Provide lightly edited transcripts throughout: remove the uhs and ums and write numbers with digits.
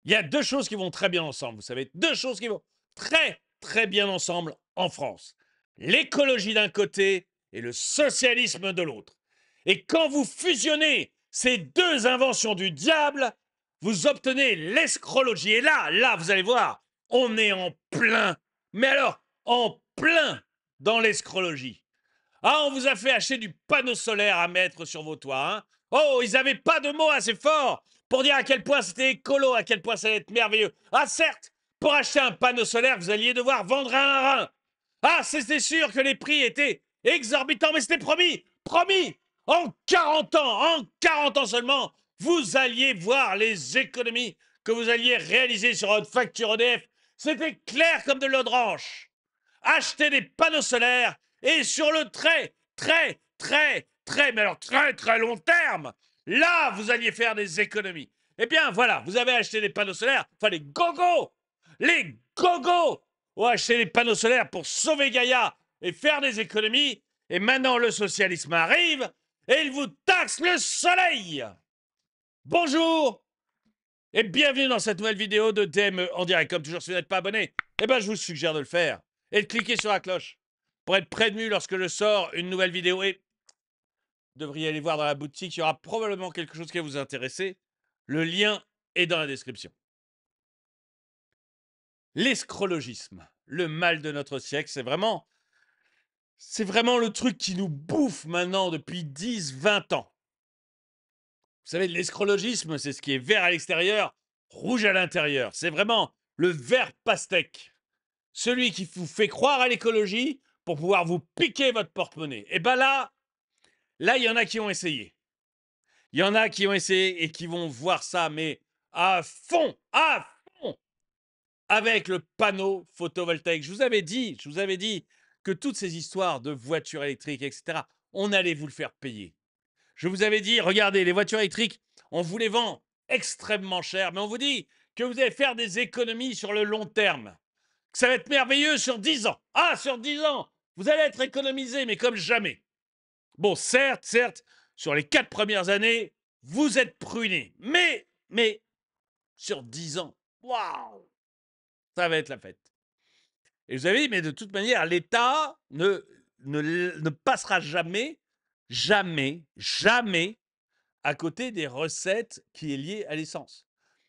Il y a deux choses qui vont très bien ensemble, vous savez, deux choses qui vont très, très bien ensemble en France. L'écologie d'un côté et le socialisme de l'autre. Et quand vous fusionnez ces deux inventions du diable, vous obtenez l'escrologie. Et là, vous allez voir, on est en plein, mais alors, en plein dans l'escrologie. Ah, on vous a fait acheter du panneau solaire à mettre sur vos toits, hein. Oh, ils n'avaient pas de mots assez forts pour dire à quel point c'était écolo, à quel point ça allait être merveilleux. Ah, certes, pour acheter un panneau solaire, vous alliez devoir vendre un rein. Ah, c'était sûr que les prix étaient exorbitants, mais c'était promis, promis. En 40 ans seulement, vous alliez voir les économies que vous alliez réaliser sur votre facture EDF. C'était clair comme de l'eau de ranche. Achetez des panneaux solaires et sur le mais alors très long terme, là, vous alliez faire des économies. Eh bien, voilà, vous avez acheté des panneaux solaires, enfin les gogos ont acheté des panneaux solaires pour sauver Gaïa et faire des économies. Et maintenant, le socialisme arrive et il vous taxe le soleil. Bonjour et bienvenue dans cette nouvelle vidéo de DME en direct. Comme toujours, si vous n'êtes pas abonné, eh ben, je vous suggère de le faire et de cliquer sur la cloche pour être prévenu lorsque je sors une nouvelle vidéo. Et vous devriez aller voir dans la boutique, il y aura probablement quelque chose qui va vous intéresser. Le lien est dans la description. L'escrologisme, le mal de notre siècle, c'est vraiment le truc qui nous bouffe maintenant depuis 10, 20 ans. Vous savez, l'escrologisme, c'est ce qui est vert à l'extérieur, rouge à l'intérieur. C'est vraiment le vert pastèque. Celui qui vous fait croire à l'écologie pour pouvoir vous piquer votre porte-monnaie. Et ben là, il y en a qui ont essayé. Il y en a qui ont essayé et qui vont voir ça, mais à fond, avec le panneau photovoltaïque. Je vous avais dit que toutes ces histoires de voitures électriques, etc., on allait vous le faire payer. Je vous avais dit, regardez, les voitures électriques, on vous les vend extrêmement cher, mais on vous dit que vous allez faire des économies sur le long terme. Que ça va être merveilleux sur 10 ans. Ah, sur 10 ans, vous allez être économisé, mais comme jamais. Bon, certes, sur les 4 premières années, vous êtes pruné. Mais, sur 10 ans, waouh, ça va être la fête. Et vous avez dit, mais de toute manière, l'État ne passera jamais à côté des recettes qui est liées à l'essence.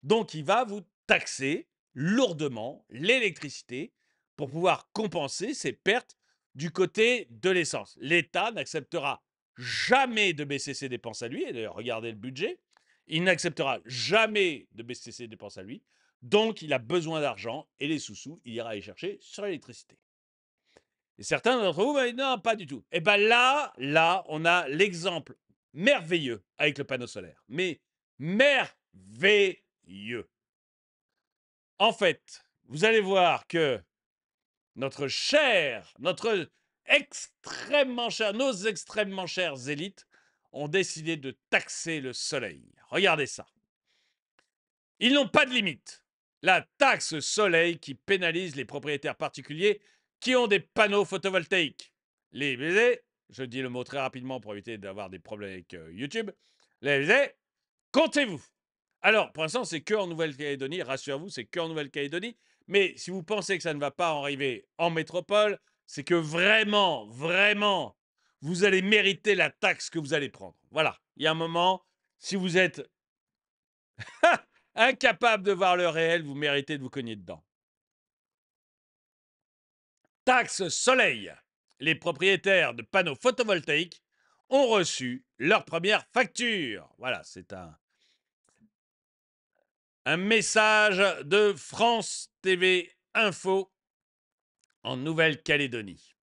Donc, il va vous taxer lourdement l'électricité pour pouvoir compenser ces pertes du côté de l'essence. L'État n'acceptera jamais de baisser ses dépenses à lui, et d'ailleurs, regardez le budget, il n'acceptera jamais de baisser ses dépenses à lui, donc il a besoin d'argent, et les sous-sous, il ira les chercher sur l'électricité. Et certains d'entre vous vont dire non, pas du tout. Et bien là, on a l'exemple merveilleux avec le panneau solaire. Mais merveilleux. En fait, vous allez voir que notre nos extrêmement chères élites ont décidé de taxer le soleil. Regardez ça. Ils n'ont pas de limite. La taxe soleil qui pénalise les propriétaires particuliers qui ont des panneaux photovoltaïques. Les baisers, je dis le mot très rapidement pour éviter d'avoir des problèmes avec YouTube, les baisers, comptez-vous. Alors, pour l'instant, c'est que en Nouvelle-Calédonie, rassurez-vous, c'est que en Nouvelle-Calédonie, mais si vous pensez que ça ne va pas arriver en métropole, c'est que vraiment, vous allez mériter la taxe que vous allez prendre. Voilà, il y a un moment, si vous êtes incapable de voir le réel, vous méritez de vous cogner dedans. Taxe soleil. Les propriétaires de panneaux photovoltaïques ont reçu leur première facture. Voilà, c'est un message de France TV Info en Nouvelle-Calédonie.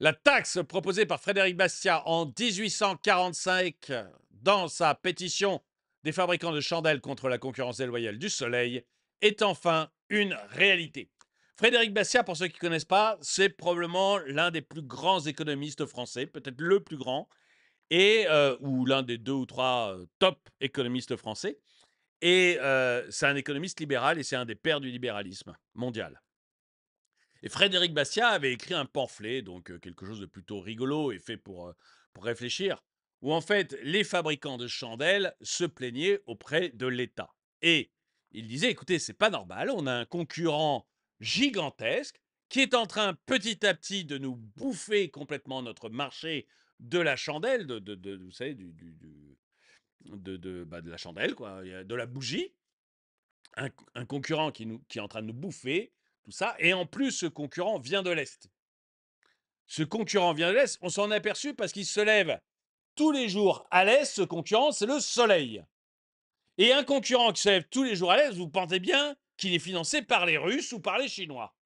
La taxe proposée par Frédéric Bastiat en 1845 dans sa pétition des fabricants de chandelles contre la concurrence déloyale du soleil est enfin une réalité. Frédéric Bastiat, pour ceux qui ne connaissent pas, c'est probablement l'un des plus grands économistes français, peut-être le plus grand, et ou l'un des 2 ou 3 top économistes français. Et c'est un économiste libéral et c'est un des pères du libéralisme mondial. Et Frédéric Bastiat avait écrit un pamphlet, donc quelque chose de plutôt rigolo et fait pour réfléchir, où en fait les fabricants de chandelles se plaignaient auprès de l'État. Et ils disaient, écoutez, c'est pas normal, on a un concurrent gigantesque qui est en train petit à petit de nous bouffer complètement notre marché de la chandelle, vous savez, de la chandelle, quoi, de la bougie, un concurrent qui est en train de nous bouffer, tout ça, et en plus ce concurrent vient de l'Est. Ce concurrent vient de l'Est, on s'en est aperçu parce qu'il se lève tous les jours à l'Est, ce concurrent, c'est le soleil. Et un concurrent qui se lève tous les jours à l'Est, vous pensez bien qu'il est financé par les Russes ou par les Chinois.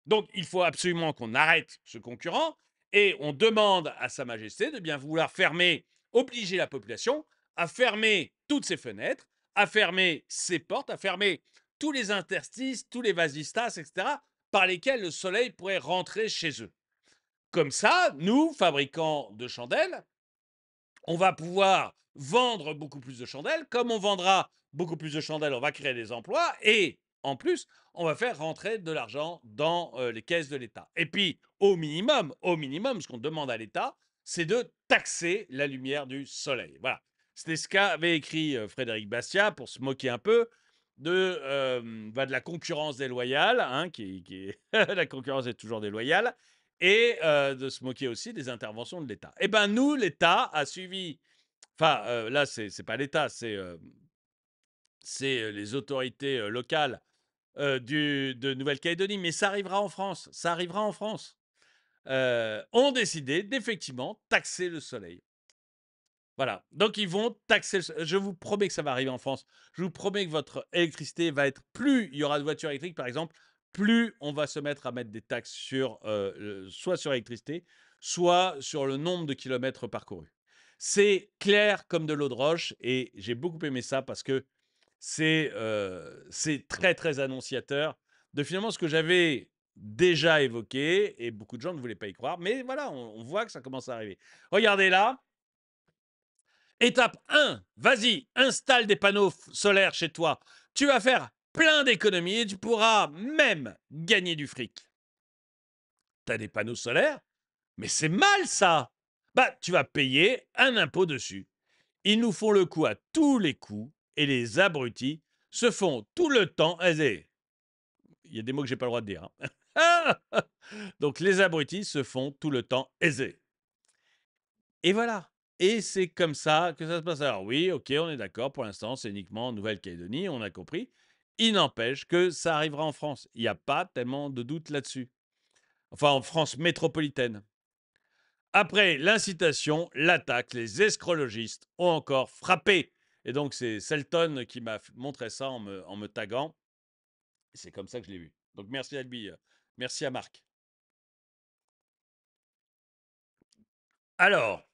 Donc, il faut absolument qu'on arrête ce concurrent et on demande à Sa Majesté de bien vouloir fermer, obliger la population à fermer toutes ses fenêtres, à fermer ses portes, à fermer tous les interstices, tous les vasistas, etc., par lesquels le soleil pourrait rentrer chez eux. Comme ça, nous, fabricants de chandelles, on va pouvoir vendre beaucoup plus de chandelles. Comme on vendra beaucoup plus de chandelles, on va créer des emplois et en plus, on va faire rentrer de l'argent dans les caisses de l'État. Et puis, au minimum, ce qu'on demande à l'État, c'est de taxer la lumière du soleil. Voilà. C'était ce qu'avait écrit Frédéric Bastiat pour se moquer un peu de la concurrence déloyale, hein, la concurrence est toujours déloyale, et de se moquer aussi des interventions de l'État. Eh bien, nous, l'État a suivi, enfin, là, c'est pas l'État, c'est les autorités locales de Nouvelle-Calédonie, mais ça arrivera en France, ont décidé d'effectivement taxer le soleil. Voilà, donc ils vont taxer, je vous promets que ça va arriver en France, je vous promets que votre électricité va être, plus il y aura de voitures électriques par exemple, plus on va se mettre à mettre des taxes sur, soit sur l'électricité, soit sur le nombre de kilomètres parcourus. C'est clair comme de l'eau de roche et j'ai beaucoup aimé ça parce que c'est très, très annonciateur de finalement ce que j'avais déjà évoqué et beaucoup de gens ne voulaient pas y croire. Mais voilà, on voit que ça commence à arriver. Regardez là, étape 1, vas-y, installe des panneaux solaires chez toi. Tu vas faire plein d'économies et tu pourras même gagner du fric. Tu as des panneaux solaires, mais c'est mal ça. Bah, tu vas payer un impôt dessus. Ils nous font le coup à tous les coups et les abrutis se font tout le temps. Il y a des mots que j'ai pas le droit de dire, hein. Donc les abrutis se font tout le temps aiser. Et voilà. Et c'est comme ça que ça se passe. Alors oui, ok, on est d'accord, pour l'instant, c'est uniquement en Nouvelle-Calédonie, on a compris. Il n'empêche que ça arrivera en France. Il n'y a pas tellement de doute là-dessus. Enfin, en France métropolitaine. Après l'incitation, l'attaque, les escrologistes ont encore frappé. Et donc, c'est Selton qui m'a montré ça en me taguant. C'est comme ça que je l'ai vu. Donc, merci à lui. Merci à Marc. Alors,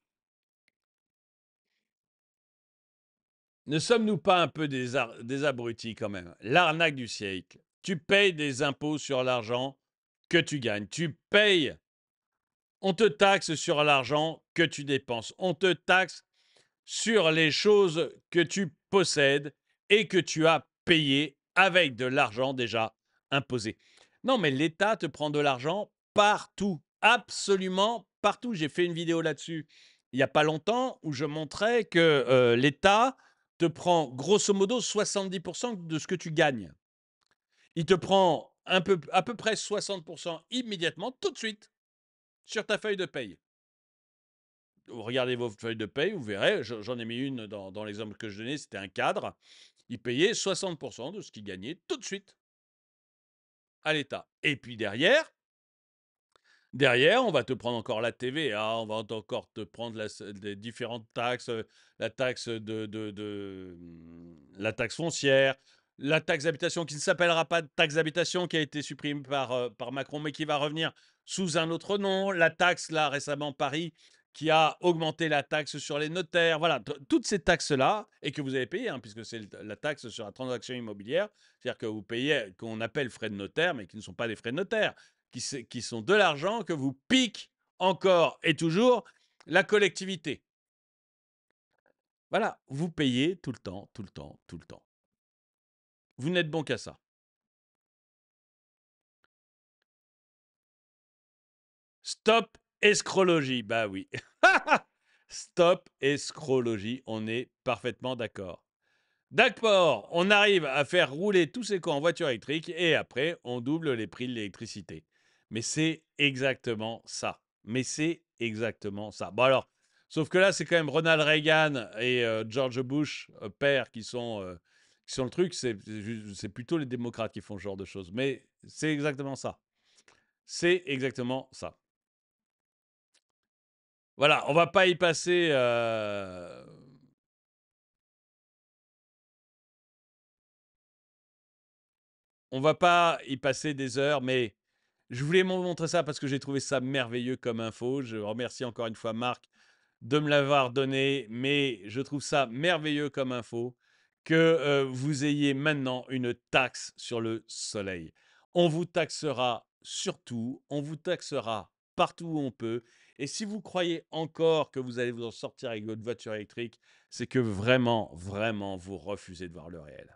ne sommes-nous pas un peu des abrutis quand même? L'arnaque du siècle. Tu payes des impôts sur l'argent que tu gagnes. Tu payes. On te taxe sur l'argent que tu dépenses. On te taxe sur les choses que tu possèdes et que tu as payé avec de l'argent déjà imposé. Non, mais l'État te prend de l'argent partout, absolument partout. J'ai fait une vidéo là-dessus il n'y a pas longtemps où je montrais que l'État te prend grosso modo 70% de ce que tu gagnes. Il te prend à peu près 60% immédiatement, tout de suite, sur ta feuille de paye. Vous regardez vos feuilles de paye, vous verrez, j'en ai mis une dans l'exemple que je donnais, c'était un cadre. Il payait 60% de ce qu'il gagnait tout de suite à l'État. Et puis derrière, on va te prendre encore la TVA, on va encore te prendre les différentes taxes, la taxe la taxe foncière, la taxe d'habitation qui ne s'appellera pas taxe d'habitation, qui a été supprimée par Macron, mais qui va revenir sous un autre nom. La taxe, là, récemment, Paris, qui a augmenté la taxe sur les notaires. Voilà, toutes ces taxes-là, et que vous avez payées, hein, puisque c'est la taxe sur la transaction immobilière, c'est-à-dire que vous payez, qu'on appelle frais de notaire, mais qui ne sont pas des frais de notaire, qui sont de l'argent que vous pique encore et toujours la collectivité. Voilà, vous payez tout le temps, tout le temps, tout le temps. Vous n'êtes bon qu'à ça. Stop escrologie, bah oui. Stop escrologie, on est parfaitement d'accord. D'accord, on arrive à faire rouler tous ces cons en voiture électrique et après, on double les prix de l'électricité. Mais c'est exactement ça. Mais c'est exactement ça. Bon alors, sauf que là, c'est quand même Ronald Reagan et George Bush, père, qui sont le truc. C'est plutôt les démocrates qui font ce genre de choses. Mais c'est exactement ça. C'est exactement ça. Voilà, on va pas y passer... On va pas y passer des heures, mais je voulais vous montrer ça parce que j'ai trouvé ça merveilleux comme info. Je remercie encore une fois Marc de me l'avoir donné, mais je trouve ça merveilleux comme info que vous ayez maintenant une taxe sur le soleil. On vous taxera surtout, on vous taxera partout où on peut. Et si vous croyez encore que vous allez vous en sortir avec votre voiture électrique, c'est que vraiment, vraiment, vous refusez de voir le réel.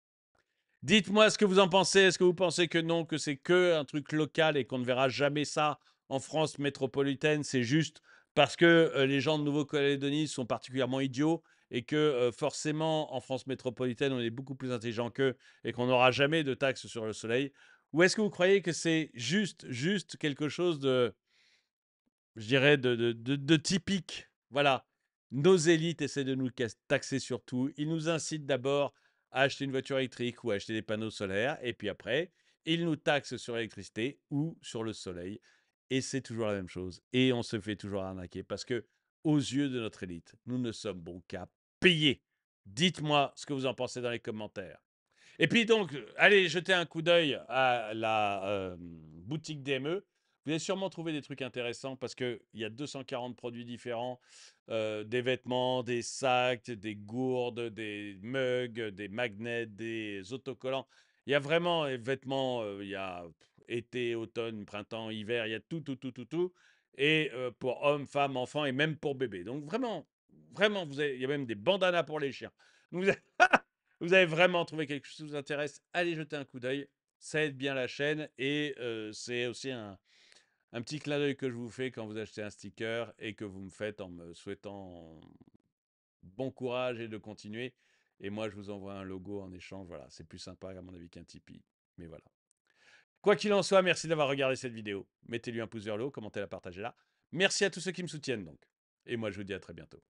Dites-moi ce que vous en pensez. Est-ce que vous pensez que non, que c'est que un truc local et qu'on ne verra jamais ça en France métropolitaine? C'est juste parce que les gens de Nouvelle-Calédonie sont particulièrement idiots et que forcément en France métropolitaine on est beaucoup plus intelligent qu'eux et qu'on n'aura jamais de taxes sur le soleil? Ou est-ce que vous croyez que c'est juste quelque chose de, je dirais, de typique. Voilà. Nos élites essaient de nous taxer sur tout. Ils nous incitent d'abord à acheter une voiture électrique ou à acheter des panneaux solaires. Et puis après, ils nous taxent sur l'électricité ou sur le soleil. Et c'est toujours la même chose. Et on se fait toujours arnaquer parce que, aux yeux de notre élite, nous ne sommes bons qu'à payer. Dites-moi ce que vous en pensez dans les commentaires. Et puis donc, allez jeter un coup d'œil à la boutique DME. Vous allez sûrement trouver des trucs intéressants parce qu'il y a 240 produits différents, des vêtements, des sacs, des gourdes, des mugs, des magnets, des autocollants. Il y a vraiment des vêtements, il y a été, automne, printemps, hiver, il y a tout, tout, tout, tout, tout. Et pour hommes, femmes, enfants et même pour bébés. Donc vraiment, vraiment, il y a même des bandanas pour les chiens. Donc, vous avez vraiment trouvé quelque chose qui vous intéresse, allez jeter un coup d'œil. Ça aide bien la chaîne et c'est aussi un petit clin d'œil que je vous fais quand vous achetez un sticker et que vous me faites en me souhaitant bon courage et de continuer. Et moi, je vous envoie un logo en échange. Voilà, c'est plus sympa à mon avis qu'un Tipeee. Mais voilà. Quoi qu'il en soit, merci d'avoir regardé cette vidéo. Mettez-lui un pouce vers le haut, commentez-la, partagez-la. Merci à tous ceux qui me soutiennent donc. Et moi, je vous dis à très bientôt.